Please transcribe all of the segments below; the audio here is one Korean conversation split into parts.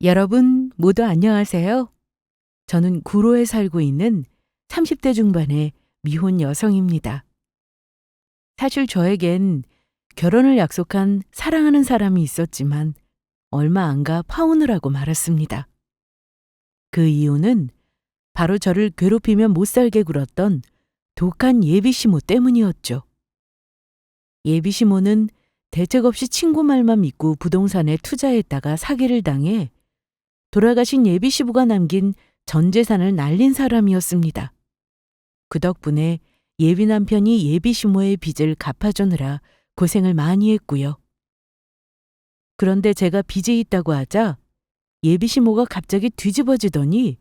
여러분 모두 안녕하세요. 저는 구로에 살고 있는 30대 중반의 미혼 여성입니다. 사실 저에겐 결혼을 약속한 사랑하는 사람이 있었지만 얼마 안 가 파혼을 하고 말았습니다. 그 이유는 바로 저를 괴롭히며 못 살게 굴었던 독한 예비시모 때문이었죠. 예비시모는 대책 없이 친구 말만 믿고 부동산에 투자했다가 사기를 당해 돌아가신 예비시부가 남긴 전 재산을 날린 사람이었습니다. 그 덕분에 예비 남편이 예비시모의 빚을 갚아주느라 고생을 많이 했고요. 그런데 제가 빚이 있다고 하자 예비시모가 갑자기 뒤집어지더니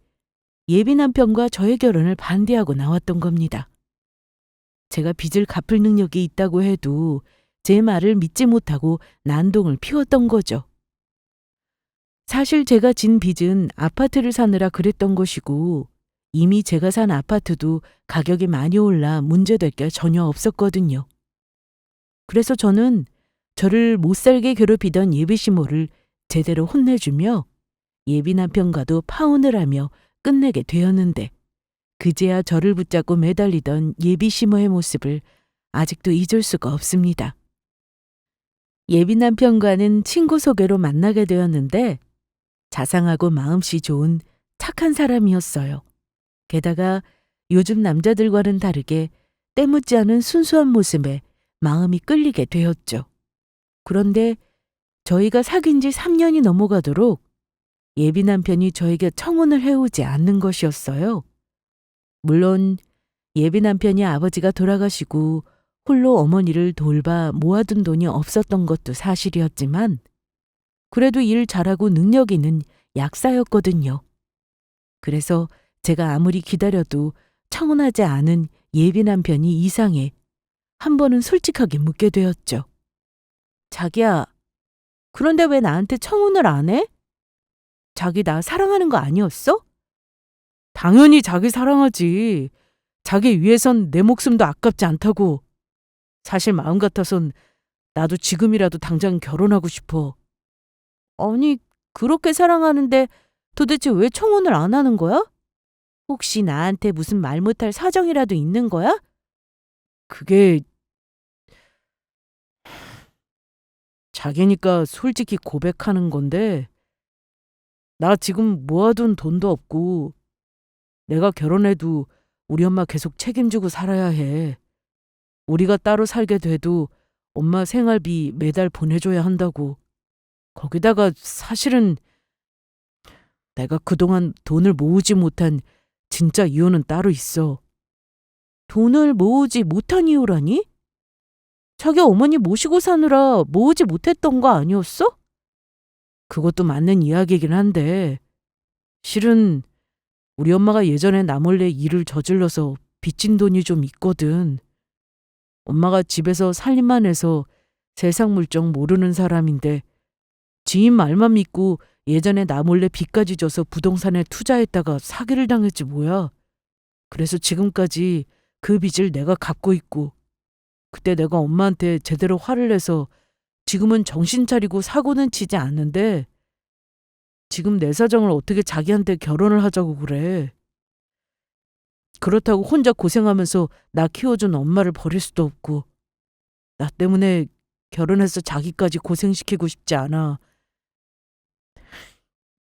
예비 남편과 저의 결혼을 반대하고 나왔던 겁니다. 제가 빚을 갚을 능력이 있다고 해도 제 말을 믿지 못하고 난동을 피웠던 거죠. 사실 제가 진 빚은 아파트를 사느라 그랬던 것이고 이미 제가 산 아파트도 가격이 많이 올라 문제될 게 전혀 없었거든요. 그래서 저는 저를 못 살게 괴롭히던 예비시모를 제대로 혼내주며 예비 남편과도 파혼을 하며 끝내게 되었는데 그제야 저를 붙잡고 매달리던 예비시모의 모습을 아직도 잊을 수가 없습니다. 예비 남편과는 친구 소개로 만나게 되었는데 자상하고 마음씨 좋은 착한 사람이었어요. 게다가 요즘 남자들과는 다르게 때묻지 않은 순수한 모습에 마음이 끌리게 되었죠. 그런데 저희가 사귄 지 3년이 넘어가도록 예비 남편이 저에게 청혼을 해오지 않는 것이었어요. 물론 예비 남편이 아버지가 돌아가시고 홀로 어머니를 돌봐 모아둔 돈이 없었던 것도 사실이었지만 그래도 일 잘하고 능력 있는 약사였거든요. 그래서 제가 아무리 기다려도 청혼하지 않은 예비 남편이 이상해 한 번은 솔직하게 묻게 되었죠. 자기야, 그런데 왜 나한테 청혼을 안 해? 자기 나 사랑하는 거 아니었어? 당연히 자기 사랑하지. 자기 위해선 내 목숨도 아깝지 않다고. 사실 마음 같아선 나도 지금이라도 당장 결혼하고 싶어. 아니, 그렇게 사랑하는데 도대체 왜 청혼을 안 하는 거야? 혹시 나한테 무슨 말 못할 사정이라도 있는 거야? 그게 자기니까 솔직히 고백하는 건데 나 지금 모아둔 돈도 없고 내가 결혼해도 우리 엄마 계속 책임지고 살아야 해. 우리가 따로 살게 돼도 엄마 생활비 매달 보내줘야 한다고. 거기다가 사실은 내가 그동안 돈을 모으지 못한 진짜 이유는 따로 있어. 돈을 모으지 못한 이유라니? 자기 어머니 모시고 사느라 모으지 못했던 거 아니었어? 그것도 맞는 이야기긴 한데 실은 우리 엄마가 예전에 나 몰래 일을 저질러서 빚진 돈이 좀 있거든. 엄마가 집에서 살림만 해서 세상 물정 모르는 사람인데 지인 말만 믿고 예전에 나 몰래 빚까지 져서 부동산에 투자했다가 사기를 당했지 뭐야. 그래서 지금까지 그 빚을 내가 갚고 있고 그때 내가 엄마한테 제대로 화를 내서 지금은 정신 차리고 사고는 치지 않는데 지금 내 사정을 어떻게 자기한테 결혼을 하자고 그래. 그렇다고 혼자 고생하면서 나 키워준 엄마를 버릴 수도 없고 나 때문에 결혼해서 자기까지 고생시키고 싶지 않아.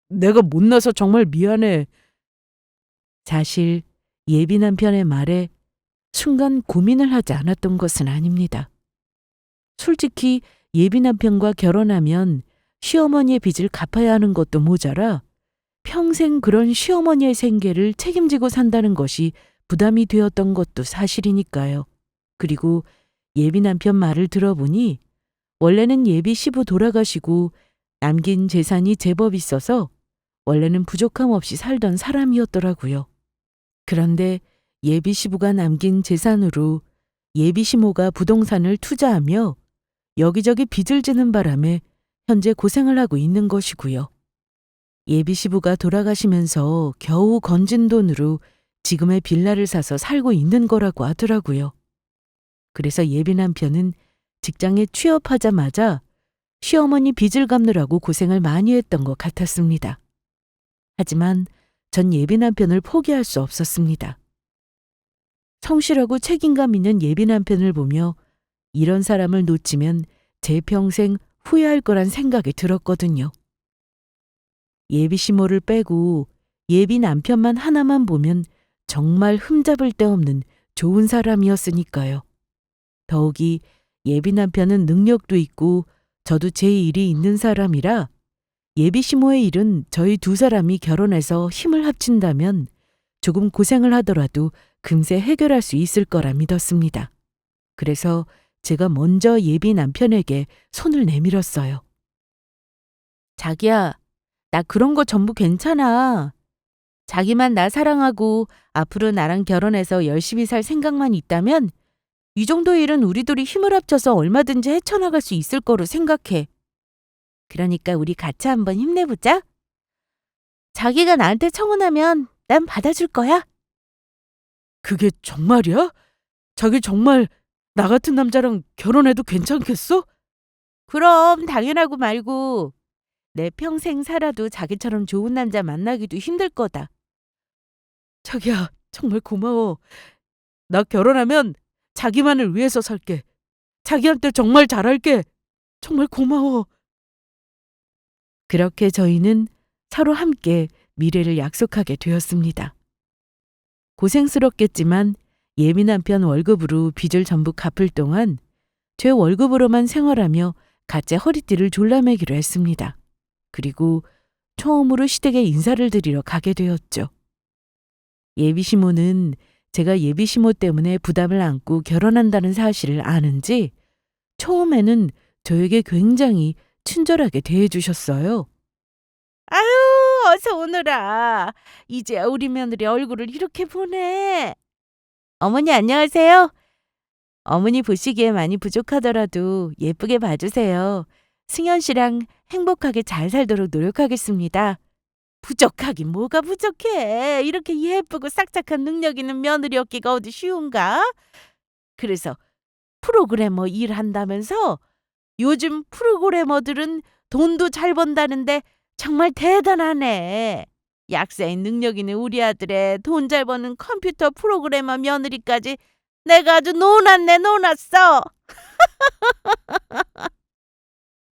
내가 못나서 정말 미안해. 사실 예비 남편의 말에 순간 고민을 하지 않았던 것은 아닙니다. 솔직히 예비 남편과 결혼하면 시어머니의 빚을 갚아야 하는 것도 모자라 평생 그런 시어머니의 생계를 책임지고 산다는 것이 부담이 되었던 것도 사실이니까요. 그리고 예비 남편 말을 들어보니 원래는 예비 시부 돌아가시고 남긴 재산이 제법 있어서 원래는 부족함 없이 살던 사람이었더라고요. 그런데 예비 시부가 남긴 재산으로 예비 시모가 부동산을 투자하며 여기저기 빚을 지는 바람에 현재 고생을 하고 있는 것이고요. 예비 시부가 돌아가시면서 겨우 건진 돈으로 지금의 빌라를 사서 살고 있는 거라고 하더라고요. 그래서 예비 남편은 직장에 취업하자마자 시어머니 빚을 갚느라고 고생을 많이 했던 것 같았습니다. 하지만 전 예비 남편을 포기할 수 없었습니다. 성실하고 책임감 있는 예비 남편을 보며 이런 사람을 놓치면 제 평생 후회할 거란 생각이 들었거든요. 예비 시모를 빼고 예비 남편만 하나만 보면 정말 흠잡을 데 없는 좋은 사람이었으니까요. 더욱이 예비 남편은 능력도 있고 저도 제 일이 있는 사람이라 예비 시모의 일은 저희 두 사람이 결혼해서 힘을 합친다면 조금 고생을 하더라도 금세 해결할 수 있을 거라 믿었습니다. 그래서 제가 먼저 예비 남편에게 손을 내밀었어요. 자기야, 나 그런 거 전부 괜찮아. 자기만 나 사랑하고 앞으로 나랑 결혼해서 열심히 살 생각만 있다면 이 정도 일은 우리 둘이 힘을 합쳐서 얼마든지 헤쳐나갈 수 있을 거로 생각해. 그러니까 우리 같이 한번 힘내보자. 자기가 나한테 청혼하면 난 받아줄 거야. 그게 정말이야? 자기 정말 나 같은 남자랑 결혼해도 괜찮겠어? 그럼 당연하고 말고. 내 평생 살아도 자기처럼 좋은 남자 만나기도 힘들 거다. 자기야, 정말 고마워. 나 결혼하면 자기만을 위해서 살게. 자기한테 정말 잘할게. 정말 고마워. 그렇게 저희는 서로 함께 미래를 약속하게 되었습니다. 고생스럽겠지만 예비 남편 월급으로 빚을 전부 갚을 동안 제 월급으로만 생활하며 같이 허리띠를 졸라매기로 했습니다. 그리고 처음으로 시댁에 인사를 드리러 가게 되었죠. 예비 시모는 제가 예비 시모 때문에 부담을 안고 결혼한다는 사실을 아는지 처음에는 저에게 굉장히 친절하게 대해주셨어요. 아유, 어서 오너라. 이제야 우리 며느리 얼굴을 이렇게 보네. 어머니 안녕하세요. 어머니 보시기에 많이 부족하더라도 예쁘게 봐주세요. 승현 씨랑 행복하게 잘 살도록 노력하겠습니다. 부족하긴 뭐가 부족해. 이렇게 예쁘고 싹싹한 능력 있는 며느리 얻기가 어디 쉬운가? 그래서 프로그래머 일한다면서? 요즘 프로그래머들은 돈도 잘 번다는데 정말 대단하네. 약사인 능력 있는 우리 아들의 돈 잘 버는 컴퓨터 프로그래머 며느리까지 내가 아주 논았어.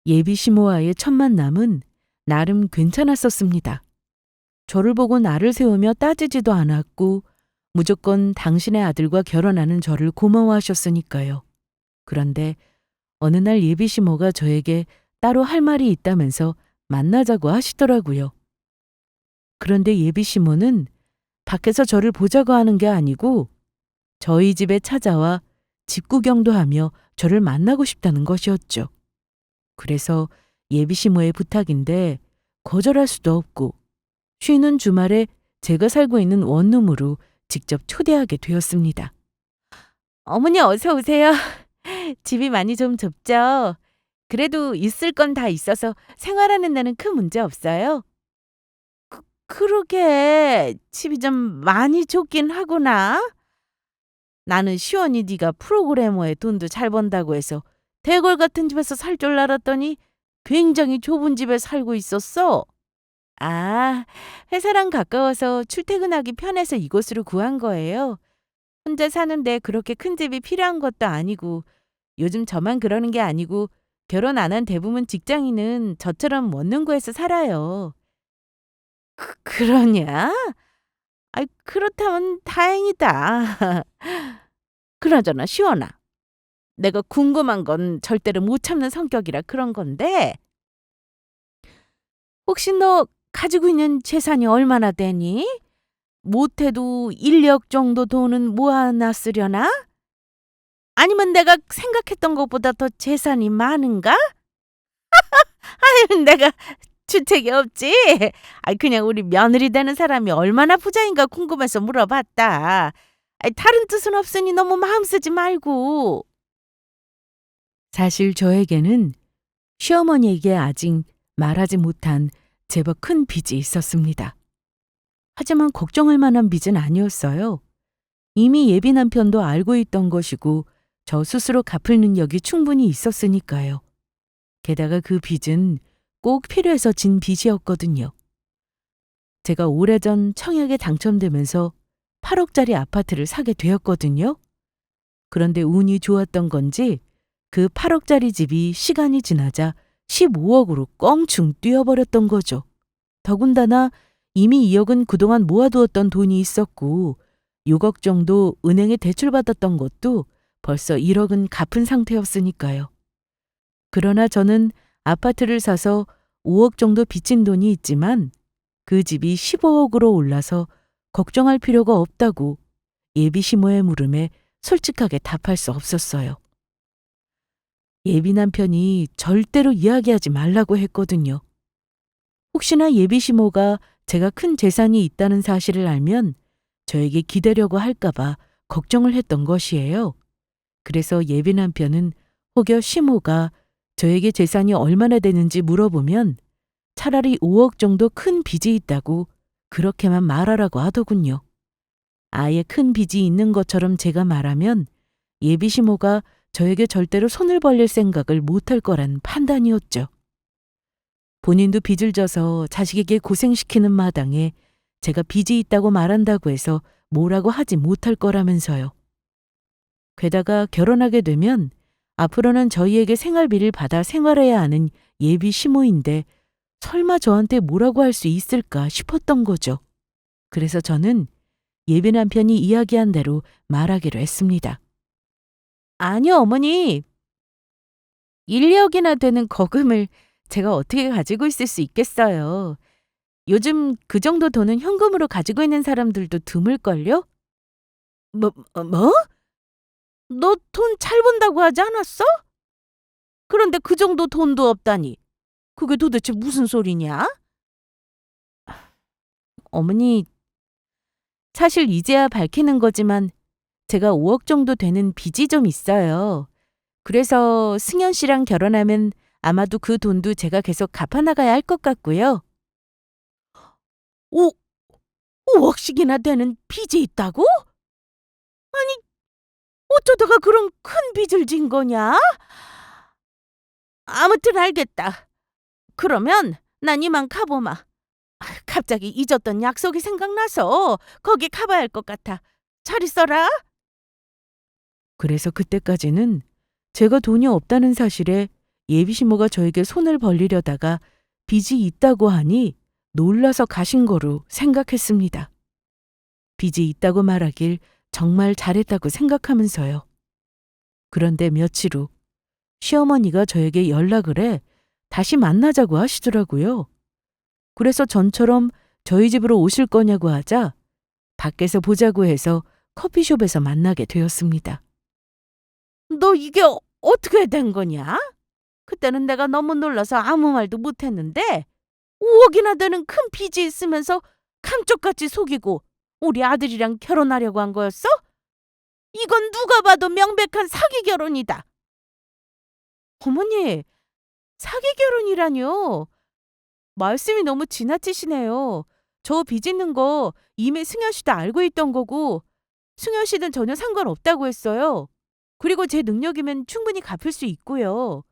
예비 시모와의 첫 만남은 나름 괜찮았었습니다. 저를 보고 나를 세우며 따지지도 않았고 무조건 당신의 아들과 결혼하는 저를 고마워하셨으니까요. 그런데 어느 날 예비 시모가 저에게 따로 할 말이 있다면서 만나자고 하시더라고요. 그런데 예비 시모는 밖에서 저를 보자고 하는 게 아니고 저희 집에 찾아와 집 구경도 하며 저를 만나고 싶다는 것이었죠. 그래서 예비 시모의 부탁인데 거절할 수도 없고 쉬는 주말에 제가 살고 있는 원룸으로 직접 초대하게 되었습니다. 어머니 어서 오세요. 집이 많이 좀 좁죠? 그래도 있을 건 다 있어서 생활하는 데는 큰 문제 없어요. 그러게 집이 좀 많이 좁긴 하구나. 나는 시원히 네가 프로그래머에 돈도 잘 번다고 해서 대궐 같은 집에서 살 줄 알았더니 굉장히 좁은 집에 살고 있었어. 아, 회사랑 가까워서 출퇴근하기 편해서 이곳으로 구한 거예요. 혼자 사는데 그렇게 큰 집이 필요한 것도 아니고 요즘 저만 그러는 게 아니고 결혼 안 한 대부분 직장인은 저처럼 원룸구에서 살아요. 그러냐? 아이, 그렇다면 다행이다. 그나저나 시원아, 내가 궁금한 건 절대로 못 참는 성격이라 그런 건데 혹시 너 가지고 있는 재산이 얼마나 되니? 못해도 1억 정도 돈은 모아놨으려나? 아니면 내가 생각했던 것보다 더 재산이 많은가? 아유, 내가 주택이 없지. 아이, 그냥 우리 며느리 되는 사람이 얼마나 부자인가 궁금해서 물어봤다. 아이, 다른 뜻은 없으니 너무 마음 쓰지 말고. 사실 저에게는 시어머니에게 아직 말하지 못한 제법 큰 빚이 있었습니다. 하지만 걱정할 만한 빚은 아니었어요. 이미 예비 남편도 알고 있던 것이고 저 스스로 갚을 능력이 충분히 있었으니까요. 게다가 그 빚은 꼭 필요해서 진 빚이었거든요. 제가 오래전 청약에 당첨되면서 8억짜리 아파트를 사게 되었거든요. 그런데 운이 좋았던 건지 그 8억짜리 집이 시간이 지나자 15억으로 껑충 뛰어버렸던 거죠. 더군다나 이미 2억은 그동안 모아두었던 돈이 있었고 6억 정도 은행에 대출받았던 것도 벌써 1억은 갚은 상태였으니까요. 그러나 저는 아파트를 사서 5억 정도 빚진 돈이 있지만 그 집이 15억으로 올라서 걱정할 필요가 없다고 예비 시모의 물음에 솔직하게 답할 수 없었어요. 예비 남편이 절대로 이야기하지 말라고 했거든요. 혹시나 예비 시모가 제가 큰 재산이 있다는 사실을 알면 저에게 기대려고 할까봐 걱정을 했던 것이에요. 그래서 예비 남편은 혹여 시모가 저에게 재산이 얼마나 되는지 물어보면 차라리 5억 정도 큰 빚이 있다고 그렇게만 말하라고 하더군요. 아예 큰 빚이 있는 것처럼 제가 말하면 예비 시모가 저에게 절대로 손을 벌릴 생각을 못할 거란 판단이었죠. 본인도 빚을 져서 자식에게 고생시키는 마당에 제가 빚이 있다고 말한다고 해서 뭐라고 하지 못할 거라면서요. 게다가 결혼하게 되면 앞으로는 저희에게 생활비를 받아 생활해야 하는 예비 시모인데 설마 저한테 뭐라고 할 수 있을까 싶었던 거죠. 그래서 저는 예비 남편이 이야기한 대로 말하기로 했습니다. 아니요, 어머니. 1억이나 되는 거금을 제가 어떻게 가지고 있을 수 있겠어요. 요즘 그 정도 돈은 현금으로 가지고 있는 사람들도 드물걸요? 뭐? 너 돈 잘 번다고 하지 않았어? 그런데 그 정도 돈도 없다니. 그게 도대체 무슨 소리냐? 어머니, 사실 이제야 밝히는 거지만 제가 5억 정도 되는 빚이 좀 있어요. 그래서 승현 씨랑 결혼하면 아마도 그 돈도 제가 계속 갚아나가야 할 것 같고요. 5, 5억씩이나 되는 빚이 있다고? 아니, 어쩌다가 그런 큰 빚을 진 거냐? 아무튼 알겠다. 그러면 난 이만 가보마. 갑자기 잊었던 약속이 생각나서 거기 가봐야 할 것 같아. 잘 있어라. 그래서 그때까지는 제가 돈이 없다는 사실에 예비시모가 저에게 손을 벌리려다가 빚이 있다고 하니 놀라서 가신 거로 생각했습니다. 빚이 있다고 말하길 정말 잘했다고 생각하면서요. 그런데 며칠 후 시어머니가 저에게 연락을 해 다시 만나자고 하시더라고요. 그래서 전처럼 저희 집으로 오실 거냐고 하자 밖에서 보자고 해서 커피숍에서 만나게 되었습니다. 너 이게 어떻게 된 거냐? 그때는 내가 너무 놀라서 아무 말도 못했는데 5억이나 되는 큰 빚이 있으면서 감쪽같이 속이고 우리 아들이랑 결혼하려고 한 거였어? 이건 누가 봐도 명백한 사기 결혼이다. 어머니, 사기 결혼이라뇨? 말씀이 너무 지나치시네요. 저 빚 있는 거 이미 승현 씨도 알고 있던 거고 승현 씨는 전혀 상관없다고 했어요. 그리고 제 능력이면 충분히 갚을 수 있고요.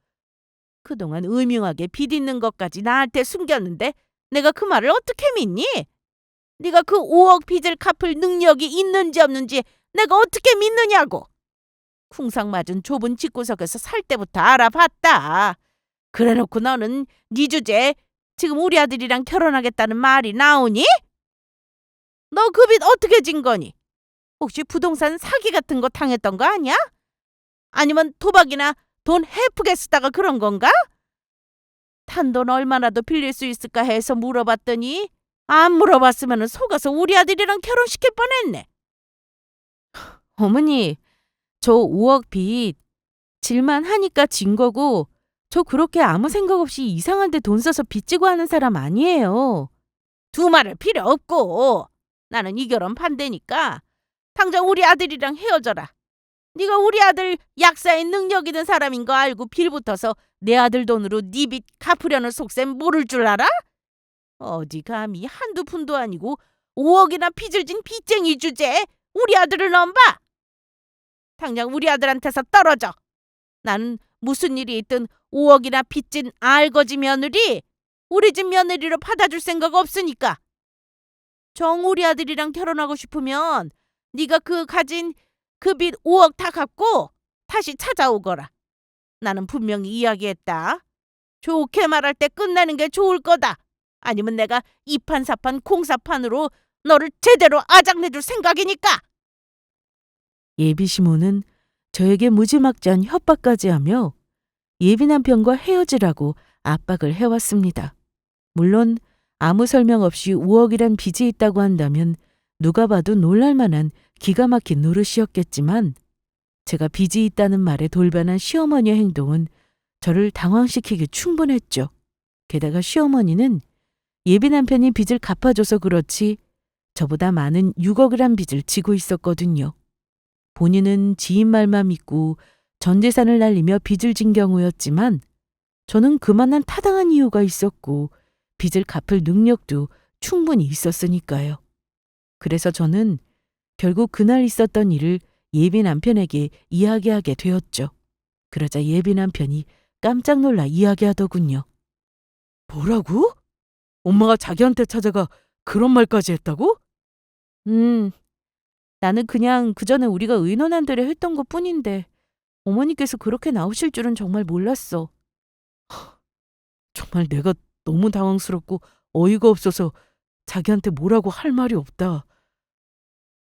그동안 음흉하게 빚 있는 것까지 나한테 숨겼는데 내가 그 말을 어떻게 믿니? 네가 그 5억 빚을 갚을 능력이 있는지 없는지 내가 어떻게 믿느냐고. 궁상 맞은 좁은 집구석에서 살 때부터 알아봤다. 그래놓고 너는 네 주제에 지금 우리 아들이랑 결혼하겠다는 말이 나오니? 너 그 빚 어떻게 진 거니? 혹시 부동산 사기 같은 거 당했던 거 아니야? 아니면 도박이나 돈 헤프게 쓰다가 그런 건가? 탄돈 얼마나 더 빌릴 수 있을까 해서 물어봤더니 안 물어봤으면 속아서 우리 아들이랑 결혼시킬 뻔했네. 어머니, 저 5억 빚 질만 하니까 진 거고 저 그렇게 아무 생각 없이 이상한 데 돈 써서 빚지고 하는 사람 아니에요. 두말할 필요 없고 나는 이 결혼 반대니까 당장 우리 아들이랑 헤어져라. 네가 우리 아들 약사의 능력 있는 사람인 거 알고 빌붙어서 내 아들 돈으로 네 빚 갚으려는 속셈 모를 줄 알아? 어디 감히 한두 푼도 아니고 5억이나 빚을 진 빚쟁이 주제에 우리 아들을 넘봐. 당장 우리 아들한테서 떨어져. 나는 무슨 일이 있든 5억이나 빚진 알거지 며느리 우리 집 며느리로 받아줄 생각 없으니까 정 우리 아들이랑 결혼하고 싶으면 네가 그 가진 그 빚 5억 다 갚고 다시 찾아오거라. 나는 분명히 이야기했다. 좋게 말할 때 끝내는 게 좋을 거다. 아니면 내가 이판사판 공사판으로 너를 제대로 아작내줄 생각이니까. 예비 시모는 저에게 무지막지한 협박까지 하며 예비 남편과 헤어지라고 압박을 해왔습니다. 물론 아무 설명 없이 5억이란 빚이 있다고 한다면 누가 봐도 놀랄만한 기가 막힌 노릇이었겠지만 제가 빚이 있다는 말에 돌변한 시어머니의 행동은 저를 당황시키기 충분했죠. 게다가 시어머니는 예비 남편이 빚을 갚아줘서 그렇지 저보다 많은 6억이란 빚을 지고 있었거든요. 본인은 지인 말만 믿고 전 재산을 날리며 빚을 진 경우였지만 저는 그만한 타당한 이유가 있었고 빚을 갚을 능력도 충분히 있었으니까요. 그래서 저는 결국 그날 있었던 일을 예비 남편에게 이야기하게 되었죠. 그러자 예비 남편이 깜짝 놀라 이야기하더군요. 뭐라고? 엄마가 자기한테 찾아가 그런 말까지 했다고? 나는 그냥 그 전에 우리가 의논한 대로 했던 것 뿐인데 어머니께서 그렇게 나오실 줄은 정말 몰랐어. 정말 내가 너무 당황스럽고 어이가 없어서 자기한테 뭐라고 할 말이 없다.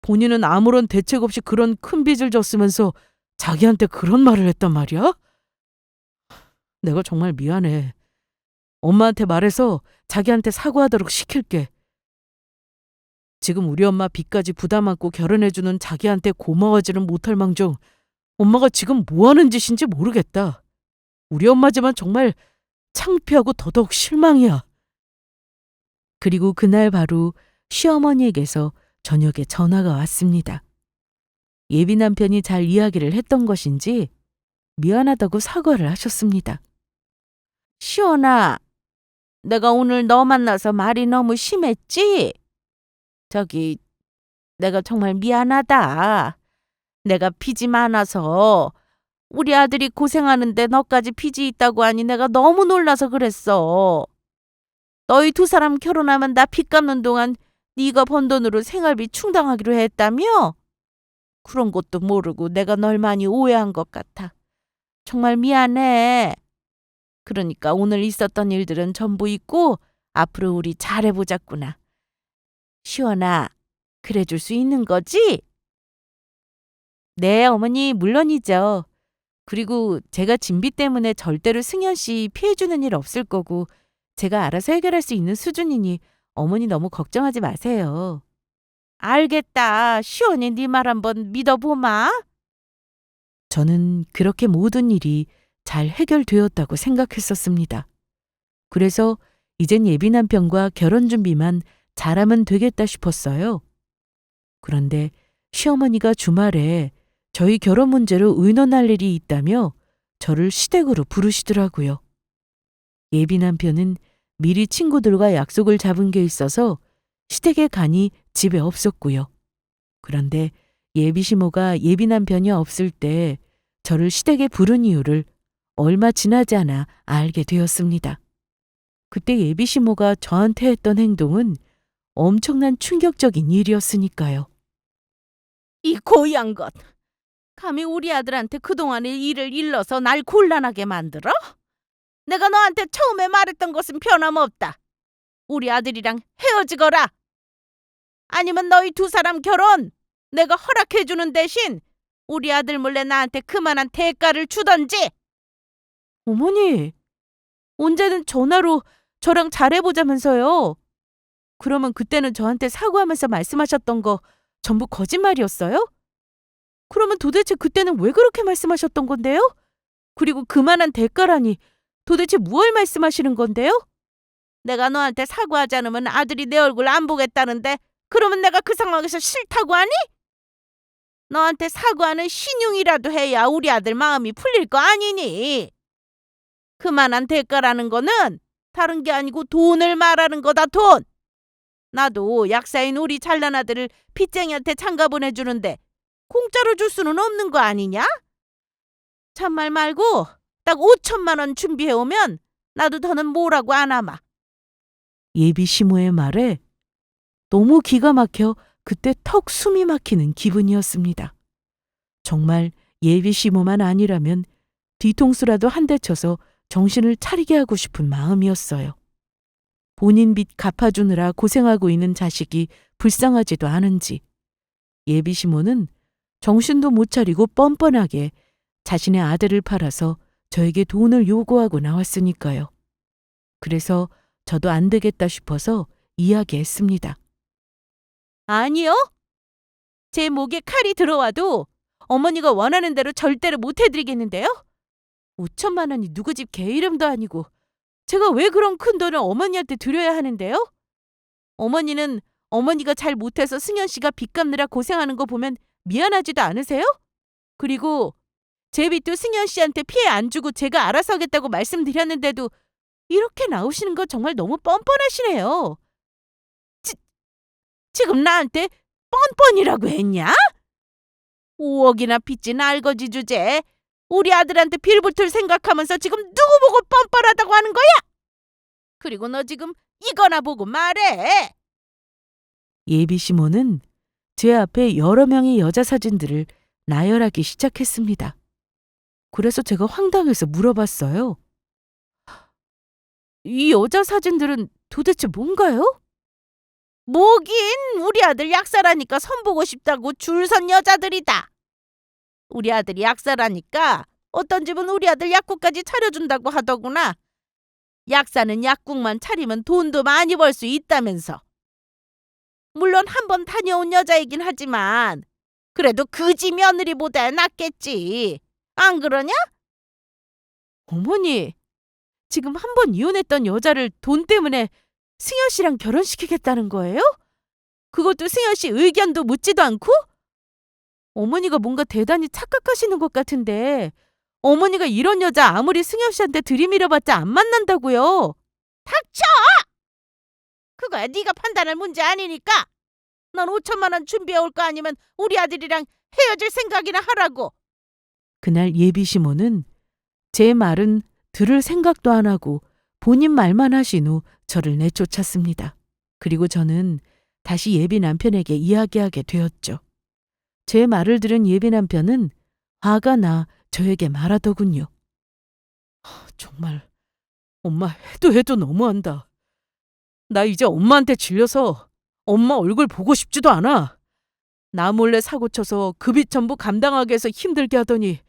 본인은 아무런 대책 없이 그런 큰 빚을 졌으면서 자기한테 그런 말을 했단 말이야? 내가 정말 미안해. 엄마한테 말해서 자기한테 사과하도록 시킬게. 지금 우리 엄마 빚까지 부담 안고 결혼해주는 자기한테 고마워하지는 못할 망정 엄마가 지금 뭐하는 짓인지 모르겠다. 우리 엄마지만 정말 창피하고 더더욱 실망이야. 그리고 그날 바로 시어머니에게서 저녁에 전화가 왔습니다. 예비 남편이 잘 이야기를 했던 것인지 미안하다고 사과를 하셨습니다. 시원아, 내가 오늘 너 만나서 말이 너무 심했지? 내가 정말 미안하다. 내가 빚이 많아서 우리 아들이 고생하는데 너까지 빚이 있다고 하니 내가 너무 놀라서 그랬어. 너희 두 사람 결혼하면 나 빚 갚는 동안 네가 번 돈으로 생활비 충당하기로 했다며? 그런 것도 모르고 내가 널 많이 오해한 것 같아. 정말 미안해. 그러니까 오늘 있었던 일들은 전부 잊고 앞으로 우리 잘해보자꾸나. 시원아, 그래줄 수 있는 거지? 네, 어머니, 물론이죠. 그리고 제가 진비 때문에 절대로 승현 씨 피해주는 일 없을 거고 제가 알아서 해결할 수 있는 수준이니 어머니 너무 걱정하지 마세요. 알겠다. 시원히 네 말 한번 믿어보마. 저는 그렇게 모든 일이 잘 해결되었다고 생각했었습니다. 그래서 이젠 예비 남편과 결혼 준비만 잘하면 되겠다 싶었어요. 그런데 시어머니가 주말에 저희 결혼 문제로 의논할 일이 있다며 저를 시댁으로 부르시더라고요. 예비 남편은 미리 친구들과 약속을 잡은 게 있어서 시댁에 가니 집에 없었고요. 그런데 예비 시모가 예비 남편이 없을 때 저를 시댁에 부른 이유를 얼마 지나지 않아 알게 되었습니다. 그때 예비 시모가 저한테 했던 행동은 엄청난 충격적인 일이었으니까요. 이 고얀 것. 감히 우리 아들한테 그동안의 일을 일러서 날 곤란하게 만들어? 내가 너한테 처음에 말했던 것은 변함없다. 우리 아들이랑 헤어지거라. 아니면 너희 두 사람 결혼 내가 허락해주는 대신 우리 아들 몰래 나한테 그만한 대가를 주던지. 어머니, 언제는 전화로 저랑 잘해보자면서요. 그러면 그때는 저한테 사과하면서 말씀하셨던 거 전부 거짓말이었어요? 그러면 도대체 그때는 왜 그렇게 말씀하셨던 건데요? 그리고 그만한 대가라니 도대체 무얼 말씀하시는 건데요? 내가 너한테 사과하지 않으면 아들이 내 얼굴 안 보겠다는데 그러면 내가 그 상황에서 싫다고 하니? 너한테 사과하는 신용이라도 해야 우리 아들 마음이 풀릴 거 아니니? 그만한 대가라는 거는 다른 게 아니고 돈을 말하는 거다, 돈. 나도 약사인 우리 잘난 아들을 빚쟁이한테 장가 보내주는데 공짜로 줄 수는 없는 거 아니냐? 참말 말고 딱 5천만 원 준비해 오면 나도 더는 뭐라고 안 하마. 예비 시모의 말에 너무 기가 막혀 그때 턱 숨이 막히는 기분이었습니다. 정말 예비 시모만 아니라면 뒤통수라도 한 대 쳐서 정신을 차리게 하고 싶은 마음이었어요. 본인 빚 갚아주느라 고생하고 있는 자식이 불쌍하지도 않은지 예비 시모는 정신도 못 차리고 뻔뻔하게 자신의 아들을 팔아서 저에게 돈을 요구하고 나왔으니까요. 그래서 저도 안 되겠다 싶어서 이야기했습니다. 아니요. 제 목에 칼이 들어와도 어머니가 원하는 대로 절대로 못 해드리겠는데요. 5천만 원이 누구 집 개 이름도 아니고 제가 왜 그런 큰 돈을 어머니한테 드려야 하는데요? 어머니는 어머니가 잘 못해서 승현 씨가 빚 갚느라 고생하는 거 보면 미안하지도 않으세요? 그리고 제 빚도 승현 씨한테 피해 안 주고 제가 알아서 하겠다고 말씀드렸는데도 이렇게 나오시는 거 정말 너무 뻔뻔하시네요. 지금 나한테 뻔뻔이라고 했냐? 5억이나 빚진 알거지 주제. 우리 아들한테 빌붙을 생각하면서 지금 누구 보고 뻔뻔하다고 하는 거야? 그리고 너 지금 이거나 보고 말해. 예비 시모는 제 앞에 여러 명의 여자 사진들을 나열하기 시작했습니다. 그래서 제가 황당해서 물어봤어요. 이 여자 사진들은 도대체 뭔가요? 뭐긴 우리 아들 약사라니까 선보고 싶다고 줄 선 여자들이다. 우리 아들이 약사라니까 어떤 집은 우리 아들 약국까지 차려준다고 하더구나. 약사는 약국만 차리면 돈도 많이 벌 수 있다면서. 물론 한 번 다녀온 여자이긴 하지만 그래도 그지 며느리보다 낫겠지. 안 그러냐? 어머니, 지금 한 번 이혼했던 여자를 돈 때문에 승현 씨랑 결혼시키겠다는 거예요? 그것도 승현 씨 의견도 묻지도 않고? 어머니가 뭔가 대단히 착각하시는 것 같은데 어머니가 이런 여자 아무리 승현 씨한테 들이밀어봤자 안 만난다고요. 닥쳐! 그거야 네가 판단할 문제 아니니까. 넌 5천만 원 준비해 올 거 아니면 우리 아들이랑 헤어질 생각이나 하라고. 그날 예비 시모는 제 말은 들을 생각도 안 하고 본인 말만 하신 후 저를 내쫓았습니다. 그리고 저는 다시 예비 남편에게 이야기하게 되었죠. 제 말을 들은 예비 남편은 화가 나 저에게 말하더군요. 정말 엄마 해도 너무한다. 나 이제 엄마한테 질려서 엄마 얼굴 보고 싶지도 않아. 나 몰래 사고 쳐서 그 빚 전부 감당하게 해서 힘들게 하더니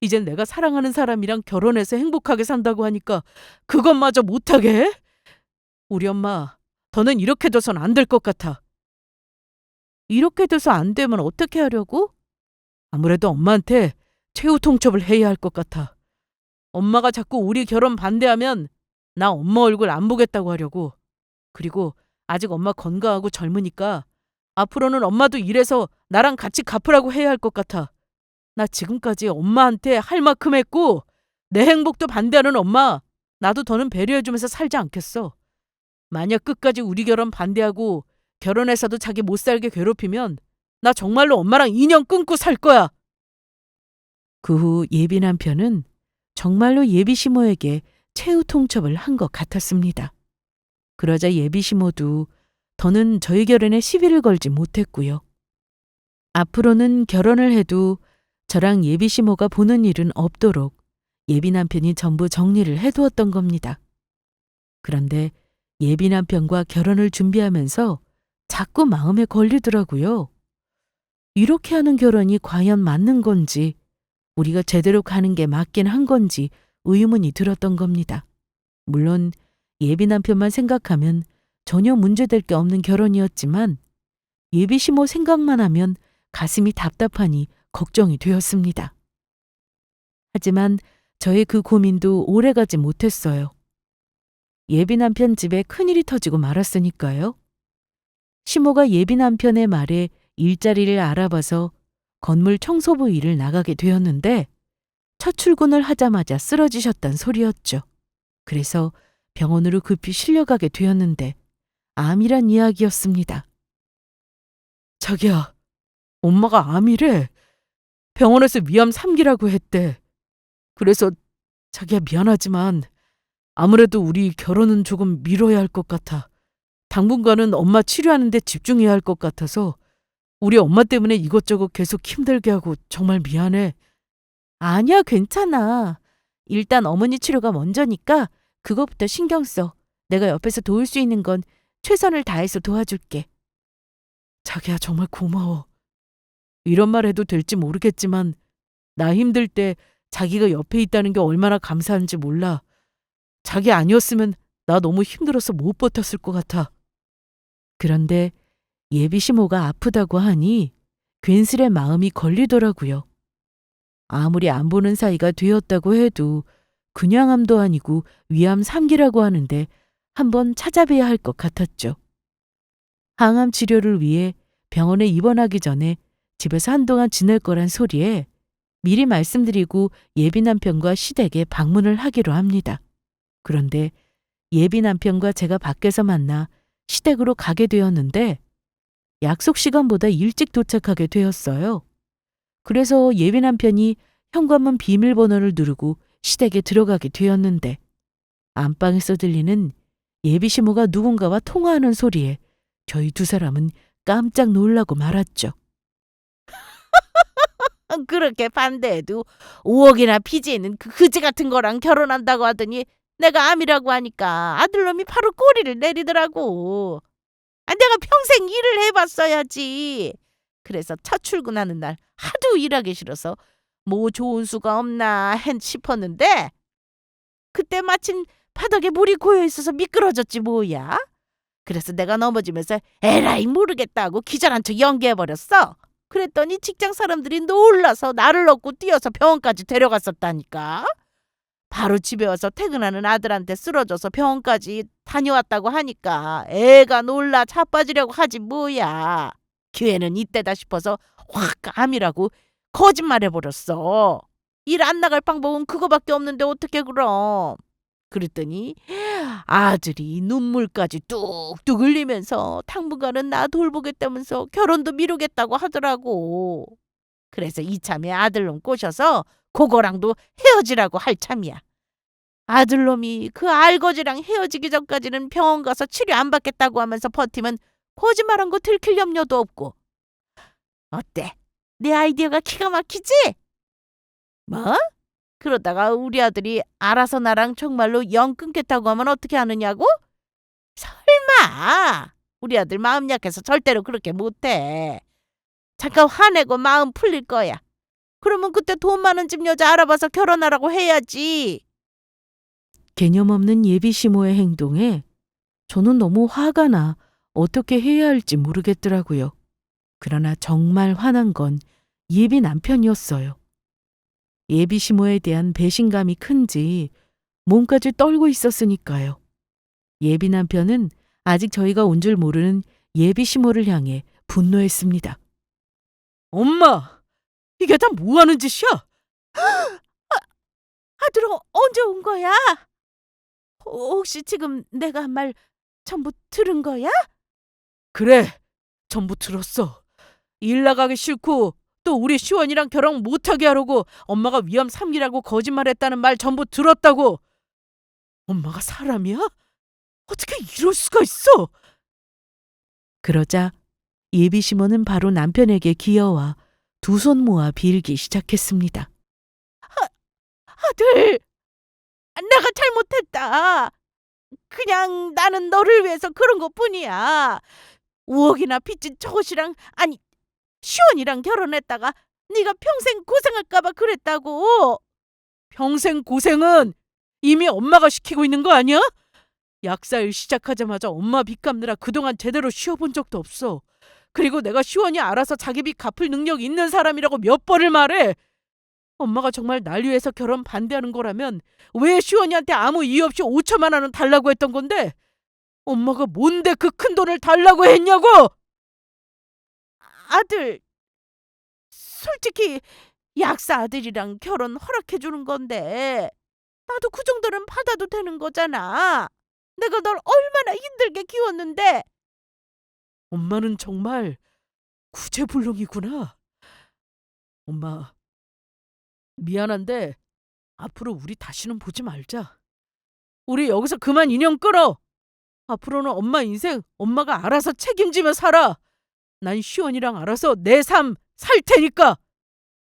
이젠 내가 사랑하는 사람이랑 결혼해서 행복하게 산다고 하니까 그것마저 못하게 해? 우리 엄마, 더는 이렇게 둬선 안 될 것 같아. 이렇게 돼서 안 되면 어떻게 하려고? 아무래도 엄마한테 최후 통첩을 해야 할 것 같아. 엄마가 자꾸 우리 결혼 반대하면 나 엄마 얼굴 안 보겠다고 하려고. 그리고 아직 엄마 건강하고 젊으니까 앞으로는 엄마도 일해서 나랑 같이 갚으라고 해야 할 것 같아. 나 지금까지 엄마한테 할 만큼 했고 내 행복도 반대하는 엄마 나도 더는 배려해주면서 살지 않겠어. 만약 끝까지 우리 결혼 반대하고 결혼해서도 자기 못 살게 괴롭히면 나 정말로 엄마랑 인연 끊고 살 거야. 그 후 예비 남편은 정말로 예비 시모에게 최후 통첩을 한 것 같았습니다. 그러자 예비 시모도 더는 저희 결혼에 시비를 걸지 못했고요. 앞으로는 결혼을 해도 저랑 예비 시모가 보는 일은 없도록 예비 남편이 전부 정리를 해두었던 겁니다. 그런데 예비 남편과 결혼을 준비하면서 자꾸 마음에 걸리더라고요. 이렇게 하는 결혼이 과연 맞는 건지, 우리가 제대로 가는 게 맞긴 한 건지 의문이 들었던 겁니다. 물론 예비 남편만 생각하면 전혀 문제될 게 없는 결혼이었지만 예비 시모 생각만 하면 가슴이 답답하니 걱정이 되었습니다. 하지만 저의 그 고민도 오래가지 못했어요. 예비 남편 집에 큰일이 터지고 말았으니까요. 시모가 예비 남편의 말에 일자리를 알아봐서 건물 청소부 일을 나가게 되었는데 첫 출근을 하자마자 쓰러지셨단 소리였죠. 그래서 병원으로 급히 실려가게 되었는데 암이란 이야기였습니다. 자기야, 엄마가 암이래. 병원에서 위암 3기라고 했대. 그래서 자기야, 미안하지만 아무래도 우리 결혼은 조금 미뤄야 할 것 같아. 당분간은 엄마 치료하는 데 집중해야 할 것 같아서 우리 엄마 때문에 이것저것 계속 힘들게 하고 정말 미안해. 아니야, 괜찮아. 일단 어머니 치료가 먼저니까 그것부터 신경 써. 내가 옆에서 도울 수 있는 건 최선을 다해서 도와줄게. 자기야, 정말 고마워. 이런 말 해도 될지 모르겠지만 나 힘들 때 자기가 옆에 있다는 게 얼마나 감사한지 몰라. 자기 아니었으면 나 너무 힘들어서 못 버텼을 것 같아. 그런데 예비 시모가 아프다고 하니 괜스레 마음이 걸리더라고요. 아무리 안 보는 사이가 되었다고 해도 그냥암도 아니고 위암 3기라고 하는데 한번 찾아뵈야 할 것 같았죠. 항암 치료를 위해 병원에 입원하기 전에 집에서 한동안 지낼 거란 소리에 미리 말씀드리고 예비 남편과 시댁에 방문을 하기로 합니다. 그런데 예비 남편과 제가 밖에서 만나 시댁으로 가게 되었는데 약속 시간보다 일찍 도착하게 되었어요. 그래서 예비 남편이 현관문 비밀번호를 누르고 시댁에 들어가게 되었는데 안방에서 들리는 예비 시모가 누군가와 통화하는 소리에 저희 두 사람은 깜짝 놀라고 말았죠. 그렇게 반대해도 5억이나 피지 있는 그 그지 같은 거랑 결혼한다고 하더니 내가 암이라고 하니까 아들놈이 바로 꼬리를 내리더라고. 내가 평생 일을 해봤어야지. 그래서 첫 출근하는 날 하도 일하기 싫어서 뭐 좋은 수가 없나 싶었는데 그때 마침 바닥에 물이 고여 있어서 미끄러졌지 뭐야. 그래서 내가 넘어지면서 에라이 모르겠다고 기절한 척 연기해버렸어. 그랬더니 직장 사람들이 놀라서 나를 얻고 뛰어서 병원까지 데려갔었다니까. 바로 집에 와서 퇴근하는 아들한테 쓰러져서 병원까지 다녀왔다고 하니까 애가 놀라 자빠지려고 하지 뭐야. 기회는 이때다 싶어서 확 암이라고 거짓말해버렸어. 일 안 나갈 방법은 그거밖에 없는데 어떻게 그럼. 그랬더니 아들이 눈물까지 뚝뚝 흘리면서 당분간은 나 돌보겠다면서 결혼도 미루겠다고 하더라고. 그래서 이참에 아들놈 꼬셔서 그거랑도 헤어지라고 할 참이야. 아들놈이 그 알거지랑 헤어지기 전까지는 병원 가서 치료 안 받겠다고 하면서 버티면 거짓말한 거 들킬 염려도 없고. 어때? 내 아이디어가 기가 막히지? 뭐? 그러다가 우리 아들이 알아서 나랑 정말로 영 끊겠다고 하면 어떻게 하느냐고? 설마! 우리 아들 마음 약해서 절대로 그렇게 못해. 잠깐 화내고 마음 풀릴 거야. 그러면 그때 돈 많은 집 여자 알아봐서 결혼하라고 해야지. 개념 없는 예비 시모의 행동에 저는 너무 화가 나 어떻게 해야 할지 모르겠더라고요. 그러나 정말 화난 건 예비 남편이었어요. 예비 시모에 대한 배신감이 큰지 몸까지 떨고 있었으니까요. 예비 남편은 아직 저희가 온 줄 모르는 예비 시모를 향해 분노했습니다. 엄마! 이게 다 뭐 하는 짓이야? 아들 언제 온 거야? 혹시 지금 내가 한 말 전부 들은 거야? 그래, 전부 들었어. 일 나가기 싫고 또 우리 시원이랑 결혼 못하게 하려고 엄마가 위암 3기라고 거짓말했다는 말 전부 들었다고. 엄마가 사람이야? 어떻게 이럴 수가 있어? 그러자 예비 시모는 바로 남편에게 기어와 두 손 모아 빌기 시작했습니다. 아들, 내가 잘못했다. 그냥 나는 너를 위해서 그런 것뿐이야. 5억이나 빚진 저것이랑 아니 시원이랑 결혼했다가 네가 평생 고생할까 봐 그랬다고. 평생 고생은 이미 엄마가 시키고 있는 거 아니야? 약사일 시작하자마자 엄마 빚 갚느라 그동안 제대로 쉬어본 적도 없어. 그리고 내가 시원이 알아서 자기 빚 갚을 능력 있는 사람이라고 몇 번을 말해. 엄마가 정말 날 위해서 결혼 반대하는 거라면 왜 시원이한테 아무 이유 없이 5천만 원은 달라고 했던 건데? 엄마가 뭔데 그 큰 돈을 달라고 했냐고! 아들, 솔직히 약사 아들이랑 결혼 허락해 주는 건데 나도 그 정도는 받아도 되는 거잖아. 내가 널 얼마나 힘들게 키웠는데. 엄마는 정말 구제불능이구나. 엄마, 미안한데 앞으로 우리 다시는 보지 말자. 우리 여기서 그만 인연 끊어. 앞으로는 엄마 인생 엄마가 알아서 책임지며 살아. 난 시원이랑 알아서 내 삶 살 테니까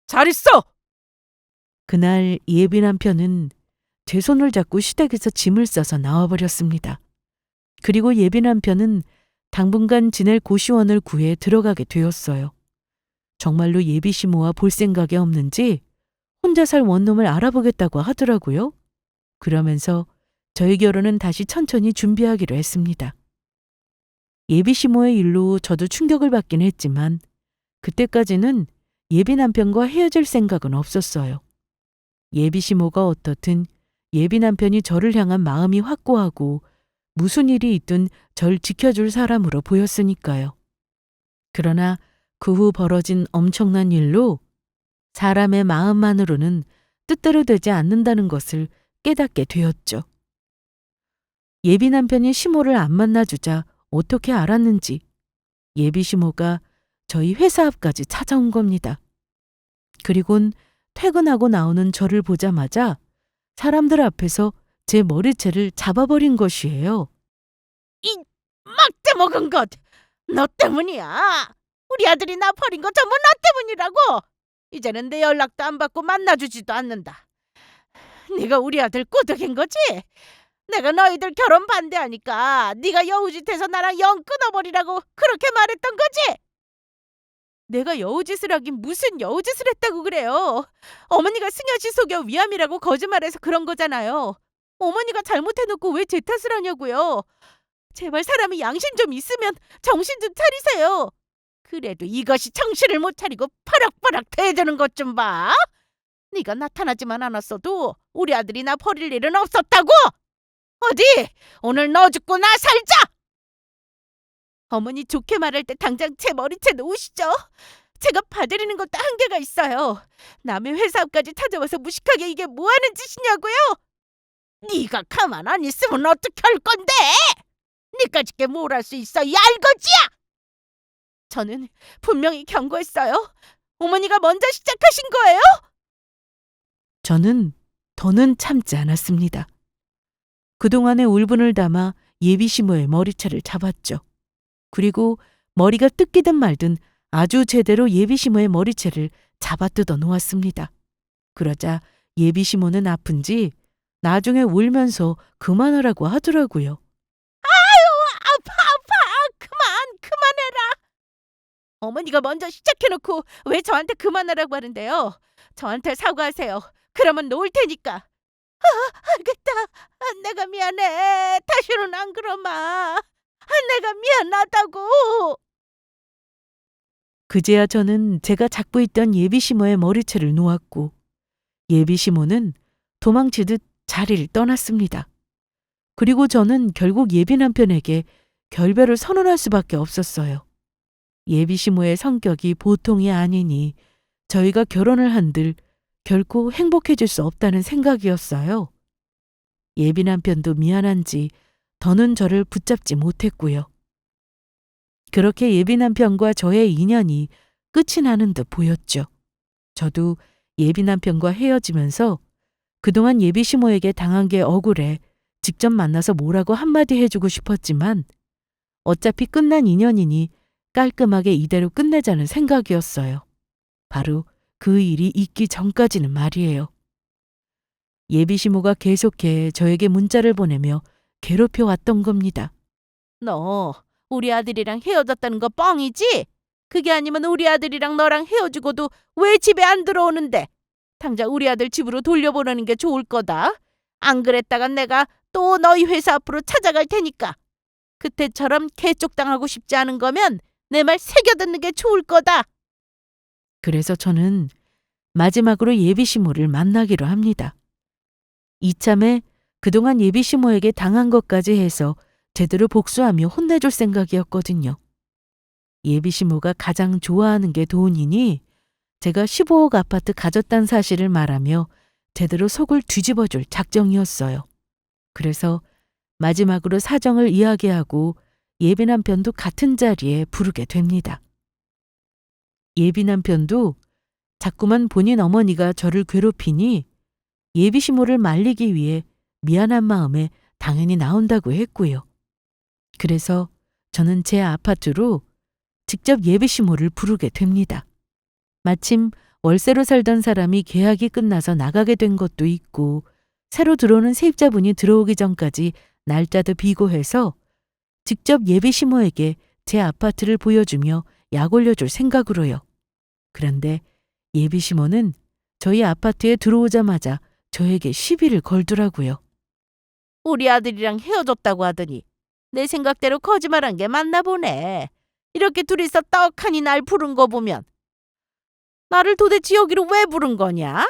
잘 있어. 그날 예비 남편은 제 손을 잡고 시댁에서 짐을 싸서 나와버렸습니다. 그리고 예비 남편은 당분간 지낼 고시원을 구해 들어가게 되었어요. 정말로 예비 시모와 볼 생각이 없는지 혼자 살 원룸을 알아보겠다고 하더라고요. 그러면서 저희 결혼은 다시 천천히 준비하기로 했습니다. 예비 시모의 일로 저도 충격을 받긴 했지만 그때까지는 예비 남편과 헤어질 생각은 없었어요. 예비 시모가 어떻든 예비 남편이 저를 향한 마음이 확고하고 무슨 일이 있든 절 지켜줄 사람으로 보였으니까요. 그러나 그 후 벌어진 엄청난 일로 사람의 마음만으로는 뜻대로 되지 않는다는 것을 깨닫게 되었죠. 예비 남편이 시모를 안 만나주자 어떻게 알았는지 예비 시모가 저희 회사 앞까지 찾아온 겁니다. 그리곤 퇴근하고 나오는 저를 보자마자 사람들 앞에서 제 머리채를 잡아버린 것이에요. 이 막대 먹은 것! 너 때문이야! 우리 아들이 나 버린 거 전부 너 때문이라고! 이제는 내 연락도 안 받고 만나주지도 않는다. 네가 우리 아들 꼬드긴 거지? 내가 너희들 결혼 반대하니까 네가 여우짓해서 나랑 영 끊어버리라고 그렇게 말했던 거지? 내가 여우짓을 하긴 무슨 여우짓을 했다고 그래요. 어머니가 승여씨 속여 위암이라고 거짓말해서 그런 거잖아요. 어머니가 잘못해놓고 왜 제 탓을 하냐고요. 제발 사람이 양심 좀 있으면 정신 좀 차리세요. 그래도 이것이 정신을 못 차리고 파락파락 대드는 것 좀 봐. 네가 나타나지만 않았어도 우리 아들이 나 버릴 일은 없었다고. 어디 오늘 너 죽고 나 살자. 어머니 좋게 말할 때 당장 제 머리채 놓으시죠. 제가 봐드리는 것도 한계가 있어요. 남의 회사 앞까지 찾아와서 무식하게 이게 뭐하는 짓이냐고요. 네가 가만 안 있으면 어떻게 할 건데? 네까짓 게 뭘 할 수 있어, 이 알거지야! 저는 분명히 경고했어요. 어머니가 먼저 시작하신 거예요? 저는 더는 참지 않았습니다. 그동안의 울분을 담아 예비 시모의 머리채를 잡았죠. 그리고 머리가 뜯기든 말든 아주 제대로 예비 시모의 머리채를 잡아 뜯어 놓았습니다. 그러자 예비 시모는 아픈지 나중에 울면서 그만하라고 하더라고요. 아파. 그만해라. 어머니가 먼저 시작해놓고 왜 저한테 그만하라고 하는데요. 저한테 사과하세요. 그러면 놓을 테니까. 알겠다. 내가 미안해. 다시는 안 그러마. 내가 미안하다고. 그제야 저는 제가 잡고 있던 예비 시모의 머리채를 놓았고 예비 시모는 도망치듯 자리를 떠났습니다. 그리고 저는 결국 예비 남편에게 결별을 선언할 수밖에 없었어요. 예비 시모의 성격이 보통이 아니니 저희가 결혼을 한들 결코 행복해질 수 없다는 생각이었어요. 예비 남편도 미안한지 더는 저를 붙잡지 못했고요. 그렇게 예비 남편과 저의 인연이 끝이 나는 듯 보였죠. 저도 예비 남편과 헤어지면서 그동안 예비 시모에게 당한 게 억울해 직접 만나서 뭐라고 한마디 해주고 싶었지만 어차피 끝난 인연이니 깔끔하게 이대로 끝내자는 생각이었어요. 바로 그 일이 있기 전까지는 말이에요. 예비 시모가 계속해 저에게 문자를 보내며 괴롭혀왔던 겁니다. 너 우리 아들이랑 헤어졌다는 거 뻥이지? 그게 아니면 우리 아들이랑 너랑 헤어지고도 왜 집에 안 들어오는데? 당장 우리 아들 집으로 돌려보내는 게 좋을 거다. 안 그랬다간 내가 또 너희 회사 앞으로 찾아갈 테니까. 그때처럼 개쪽당하고 싶지 않은 거면 내 말 새겨듣는 게 좋을 거다. 그래서 저는 마지막으로 예비 시모를 만나기로 합니다. 이참에 그동안 예비 시모에게 당한 것까지 해서 제대로 복수하며 혼내줄 생각이었거든요. 예비 시모가 가장 좋아하는 게 돈이니 제가 15억 아파트 가졌다는 사실을 말하며 제대로 속을 뒤집어줄 작정이었어요. 그래서 마지막으로 사정을 이야기하고 예비 남편도 같은 자리에 부르게 됩니다. 예비 남편도 자꾸만 본인 어머니가 저를 괴롭히니 예비시모를 말리기 위해 미안한 마음에 당연히 나온다고 했고요. 그래서 저는 제 아파트로 직접 예비시모를 부르게 됩니다. 마침 월세로 살던 사람이 계약이 끝나서 나가게 된 것도 있고 새로 들어오는 세입자분이 들어오기 전까지 날짜도 비고해서 직접 예비시모에게 제 아파트를 보여주며 약 올려줄 생각으로요. 그런데 예비시모는 저희 아파트에 들어오자마자 저에게 시비를 걸더라고요. 우리 아들이랑 헤어졌다고 하더니 내 생각대로 거짓말한 게 맞나 보네. 이렇게 둘이서 떡하니 날 부른 거 보면 나를 도대체 여기로 왜 부른 거냐?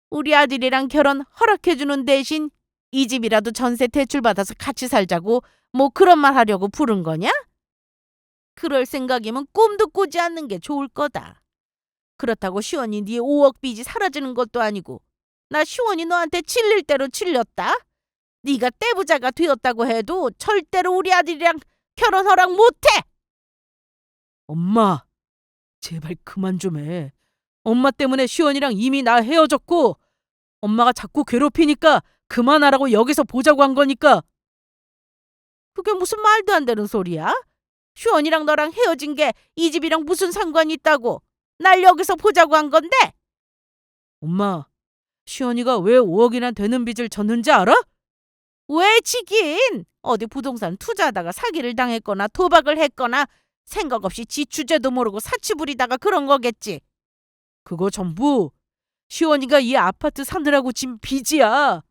우리 아들이랑 결혼 허락해주는 대신 이 집이라도 전세 대출받아서 같이 살자고 뭐 그런 말 하려고 부른 거냐? 그럴 생각이면 꿈도 꾸지 않는 게 좋을 거다. 그렇다고 시원이 네 5억 빚이 사라지는 것도 아니고 나 시원이 너한테 질릴 대로 질렸다? 네가 떼부자가 되었다고 해도 절대로 우리 아들이랑 결혼 허락 못해! 엄마, 제발 그만 좀 해. 엄마 때문에 시원이랑 이미 나 헤어졌고 엄마가 자꾸 괴롭히니까 그만하라고 여기서 보자고 한 거니까. 그게 무슨 말도 안 되는 소리야? 시원이랑 너랑 헤어진 게 이 집이랑 무슨 상관이 있다고 날 여기서 보자고 한 건데? 엄마, 시원이가 왜 5억이나 되는 빚을 졌는지 알아? 왜 지긴? 어디 부동산 투자하다가 사기를 당했거나 도박을 했거나 생각 없이 지 주제도 모르고 사치 부리다가 그런 거겠지. 그거 전부 시원이가 이 아파트 사느라고 진 빚이야.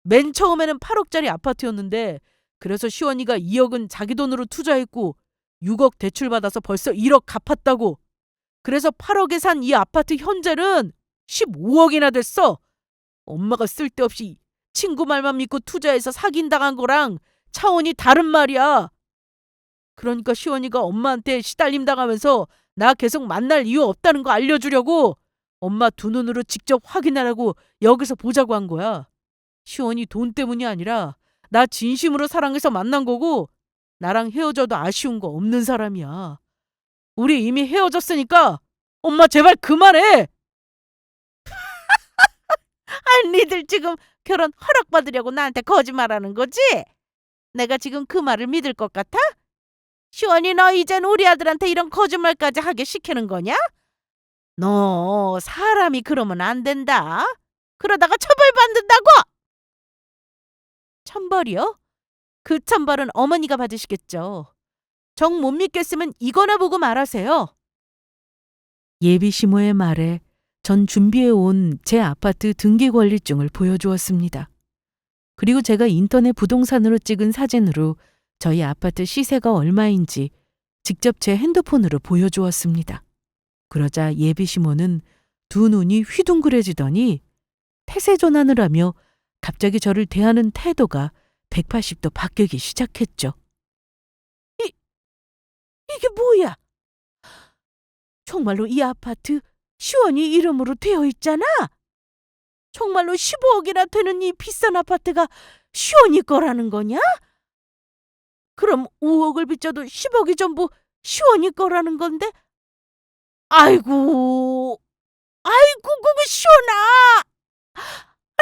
맨 처음에는 8억짜리 아파트였는데 그래서 시원이가 2억은 자기 돈으로 투자했고 6억 대출받아서 벌써 1억 갚았다고. 그래서 8억에 산 이 아파트 현재는 15억이나 됐어. 엄마가 쓸데없이 친구 말만 믿고 투자해서 사귄당한 거랑 차원이 다른 말이야. 그러니까 시원이가 엄마한테 시달림 당하면서 나 계속 만날 이유 없다는 거 알려주려고 엄마 두 눈으로 직접 확인하라고 여기서 보자고 한 거야. 시원이 돈 때문이 아니라 나 진심으로 사랑해서 만난 거고 나랑 헤어져도 아쉬운 거 없는 사람이야. 우리 이미 헤어졌으니까 엄마 제발 그만해. 아니 니들 지금 결혼 허락받으려고 나한테 거짓말하는 거지? 내가 지금 그 말을 믿을 것 같아? 시원이 너 이젠 우리 아들한테 이런 거짓말까지 하게 시키는 거냐? 너 사람이 그러면 안 된다. 그러다가 처벌받는다고! 천벌이요? 그 천벌은 어머니가 받으시겠죠. 정 못 믿겠으면 이거나 보고 말하세요. 예비시모의 말에 전 준비해온 제 아파트 등기권리증을 보여주었습니다. 그리고 제가 인터넷 부동산으로 찍은 사진으로 저희 아파트 시세가 얼마인지 직접 제 핸드폰으로 보여주었습니다. 그러자 예비시모는 두 눈이 휘둥그레지더니 태세 전환을 하며 갑자기 저를 대하는 태도가 180도 바뀌기 시작했죠. 이게 뭐야? 정말로 이 아파트 시원이 이름으로 되어 있잖아. 정말로 15억이나 되는 이 비싼 아파트가 시원이 거라는 거냐? 그럼 5억을 빚져도 10억이 전부 시원이 거라는 건데? 아이고, 그거 시원아!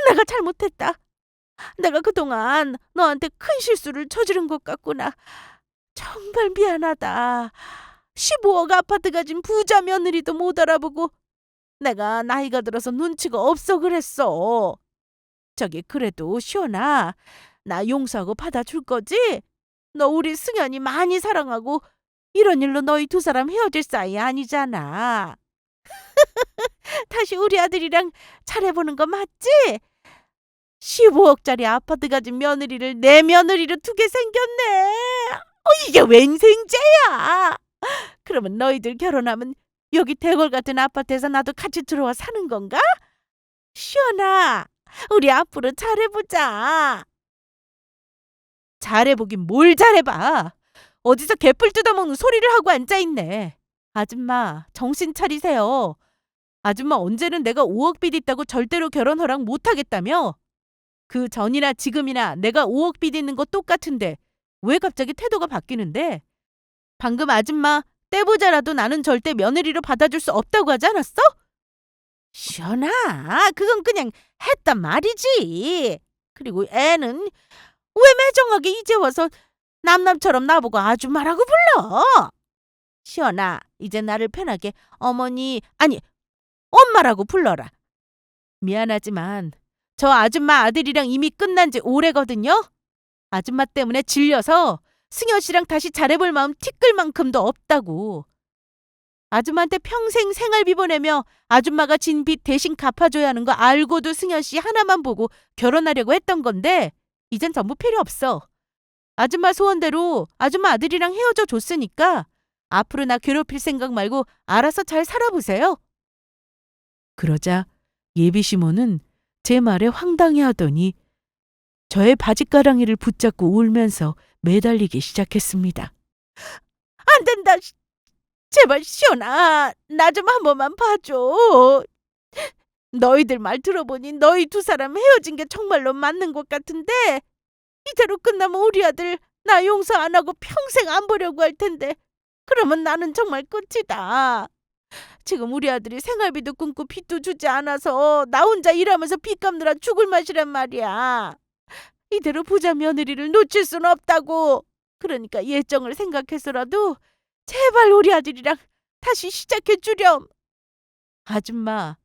내가 잘못했다. 내가 그동안 너한테 큰 실수를 저지른 것 같구나. 정말 미안하다. 15억 아파트 가진 부자 며느리도 못 알아보고 내가 나이가 들어서 눈치가 없어 그랬어. 저기 그래도 시원아, 나 용서하고 받아줄 거지? 너 우리 승현이 많이 사랑하고 이런 일로 너희 두 사람 헤어질 사이 아니잖아. 다시 우리 아들이랑 잘해보는 거 맞지? 15억짜리 아파트 가진 며느리를 내 며느리로 두게 생겼네. 이게 웬 생제야? 그러면 너희들 결혼하면 여기 대궐 같은 아파트에서 나도 같이 들어와 사는 건가? 시원아, 우리 앞으로 잘해보자. 잘해보긴 뭘 잘해봐. 어디서 개뿔 뜯어먹는 소리를 하고 앉아있네. 아줌마, 정신 차리세요. 아줌마 언제는 내가 5억 빚 있다고 절대로 결혼 허락 못하겠다며? 그 전이나 지금이나 내가 5억 빚 있는 거 똑같은데 왜 갑자기 태도가 바뀌는데? 방금 아줌마 떼부자라도 나는 절대 며느리로 받아줄 수 없다고 하지 않았어? 시원아, 그건 그냥 했단 말이지. 그리고 애는 왜 매정하게 이제 와서 남남처럼 나보고 아줌마라고 불러? 시원아, 이제 나를 편하게 어머니, 아니, 엄마라고 불러라. 미안하지만 저 아줌마 아들이랑 이미 끝난 지 오래거든요. 아줌마 때문에 질려서 승현 씨랑 다시 잘해볼 마음 티끌 만큼도 없다고. 아줌마한테 평생 생활비 보내며 아줌마가 진 빚 대신 갚아줘야 하는 거 알고도 승현 씨 하나만 보고 결혼하려고 했던 건데 이젠 전부 필요 없어. 아줌마 소원대로 아줌마 아들이랑 헤어져 줬으니까 앞으로 나 괴롭힐 생각 말고 알아서 잘 살아보세요. 그러자 예비 시모는 제 말에 황당해하더니 저의 바짓가랑이를 붙잡고 울면서 매달리기 시작했습니다. 안 된다. 제발 시원아, 나 좀 한 번만 봐줘. 너희들 말 들어보니 너희 두 사람 헤어진 게 정말로 맞는 것 같은데 이대로 끝나면 우리 아들 나 용서 안 하고 평생 안 보려고 할 텐데 그러면 나는 정말 끝이다. 지금 우리 아들이 생활비도 끊고 빚도 주지 않아서 나 혼자 일하면서 빚 갚느라 죽을 맛이란 말이야. 이대로 부자 며느리를 놓칠 순 없다고. 그러니까 예정을 생각해서라도 제발 우리 아들이랑 다시 시작해 주렴. 아줌마,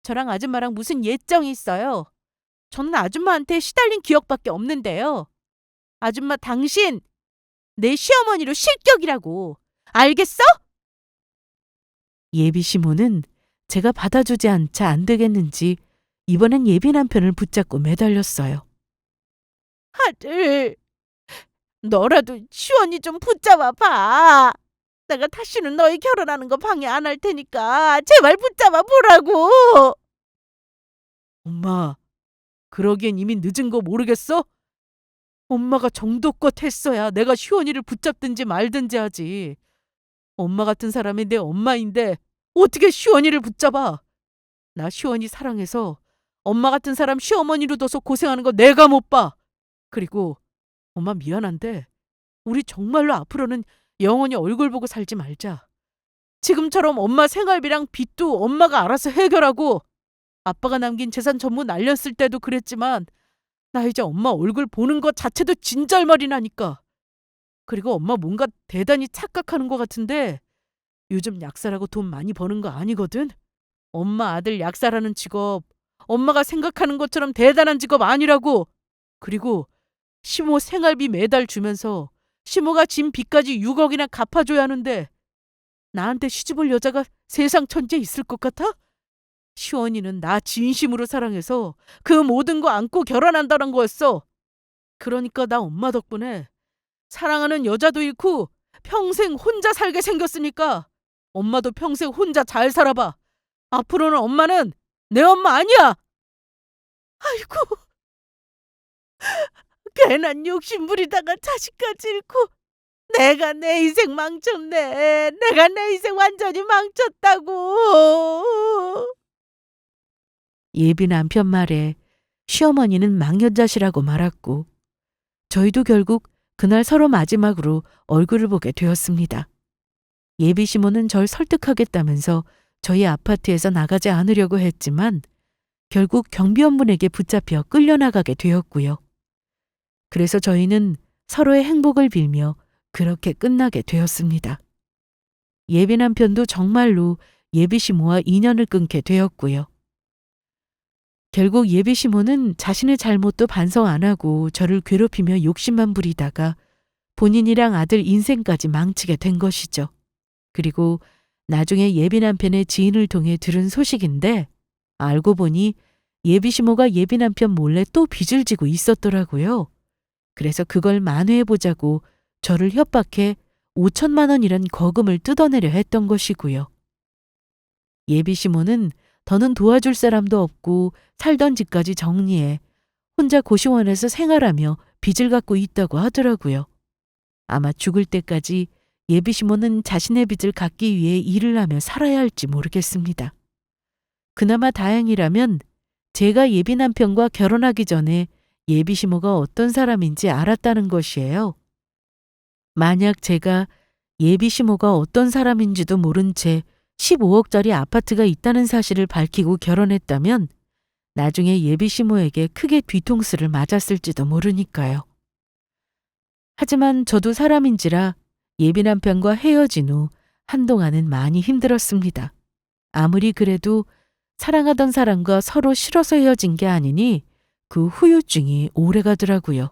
저랑 아줌마랑 무슨 예정이 있어요? 저는 아줌마한테 시달린 기억밖에 없는데요. 아줌마 당신 내 시어머니로 실격이라고. 알겠어? 예비 시모는 제가 받아주지 않자 안 되겠는지 이번엔 예비 남편을 붙잡고 매달렸어요. 아들, 너라도 시원히 좀 붙잡아 봐. 내가 다시는 너희 결혼하는 거 방해 안 할 테니까 제발 붙잡아 보라고. 엄마, 그러기엔 이미 늦은 거 모르겠어? 엄마가 정도껏 했어야 내가 시원이를 붙잡든지 말든지 하지. 엄마 같은 사람이 내 엄마인데 어떻게 시원이를 붙잡아? 나 시원이 사랑해서 엄마 같은 사람 시어머니로 둬서 고생하는 거 내가 못 봐. 그리고 엄마 미안한데 우리 정말로 앞으로는 영원히 얼굴 보고 살지 말자. 지금처럼 엄마 생활비랑 빚도 엄마가 알아서 해결하고 아빠가 남긴 재산 전부 날렸을 때도 그랬지만 나 이제 엄마 얼굴 보는 것 자체도 진절머리 나니까. 그리고 엄마 뭔가 대단히 착각하는 것 같은데 요즘 약사라고 돈 많이 버는 거 아니거든? 엄마 아들 약사라는 직업 엄마가 생각하는 것처럼 대단한 직업 아니라고. 그리고 시모 생활비 매달 주면서 시모가 진 빚까지 6억이나 갚아줘야 하는데 나한테 시집올 여자가 세상 천지에 있을 것 같아? 시원이는 나 진심으로 사랑해서 그 모든 거 안고 결혼한다는 거였어. 그러니까 나 엄마 덕분에 사랑하는 여자도 잃고 평생 혼자 살게 생겼으니까 엄마도 평생 혼자 잘 살아봐. 앞으로는 엄마는 내 엄마 아니야. 아이고, 괜한 욕심 부리다가 자식까지 잃고 내가 내 인생 망쳤네. 내가 내 인생 완전히 망쳤다고. 예비 남편 말에 시어머니는 망연자실하고 말았고 저희도 결국 그날 서로 마지막으로 얼굴을 보게 되었습니다. 예비 시모는 절 설득하겠다면서 저희 아파트에서 나가지 않으려고 했지만 결국 경비원분에게 붙잡혀 끌려나가게 되었고요. 그래서 저희는 서로의 행복을 빌며 그렇게 끝나게 되었습니다. 예비 남편도 정말로 예비 시모와 인연을 끊게 되었고요. 결국 예비 시모는 자신의 잘못도 반성 안 하고 저를 괴롭히며 욕심만 부리다가 본인이랑 아들 인생까지 망치게 된 것이죠. 그리고 나중에 예비 남편의 지인을 통해 들은 소식인데 알고 보니 예비 시모가 예비 남편 몰래 또 빚을 지고 있었더라고요. 그래서 그걸 만회해보자고 저를 협박해 5천만 원이란 거금을 뜯어내려 했던 것이고요. 예비 시모는 더는 도와줄 사람도 없고 살던 집까지 정리해 혼자 고시원에서 생활하며 빚을 갖고 있다고 하더라고요. 아마 죽을 때까지 예비 시모는 자신의 빚을 갚기 위해 일을 하며 살아야 할지 모르겠습니다. 그나마 다행이라면 제가 예비 남편과 결혼하기 전에 예비 시모가 어떤 사람인지 알았다는 것이에요. 만약 제가 예비 시모가 어떤 사람인지도 모른 채 15억짜리 아파트가 있다는 사실을 밝히고 결혼했다면 나중에 예비 시모에게 크게 뒤통수를 맞았을지도 모르니까요. 하지만 저도 사람인지라 예비 남편과 헤어진 후 한동안은 많이 힘들었습니다. 아무리 그래도 사랑하던 사람과 서로 싫어서 헤어진 게 아니니 그 후유증이 오래 가더라고요.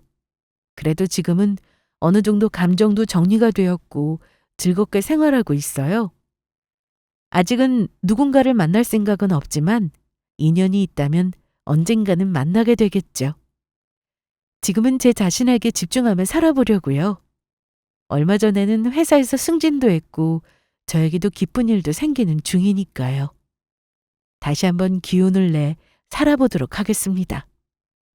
그래도 지금은 어느 정도 감정도 정리가 되었고 즐겁게 생활하고 있어요. 아직은 누군가를 만날 생각은 없지만 인연이 있다면 언젠가는 만나게 되겠죠. 지금은 제 자신에게 집중하며 살아보려고요. 얼마 전에는 회사에서 승진도 했고 저에게도 기쁜 일도 생기는 중이니까요. 다시 한번 기운을 내 살아보도록 하겠습니다.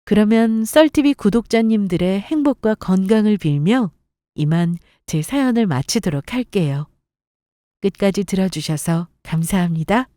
그러면 썰TV 구독자님들의 행복과 건강을 빌며 이만 제 사연을 마치도록 할게요. 끝까지 들어주셔서 감사합니다.